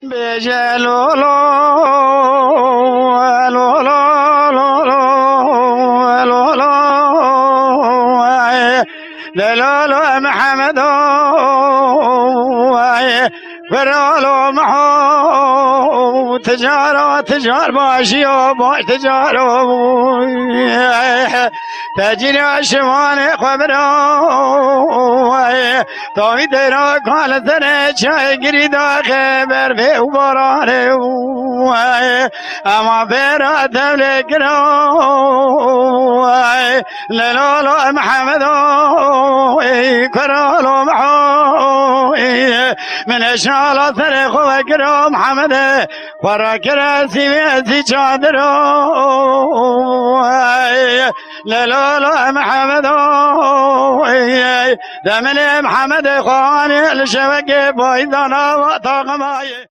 بجلولو لولو لولو لولو لولو محمد فرولو محو تجار باشي وباش تجارو تجري شمال خبرو توي درا قال ترى شاي قريدا خبر في وبرانه اما برا تبلكرو لولو محمد كرولو محو من اشعال تاريخ وكرو محمد وراكرا سيبيتي شادرو لولو محمد دمني محمد خواني الشبكي بويدانا وطاقماي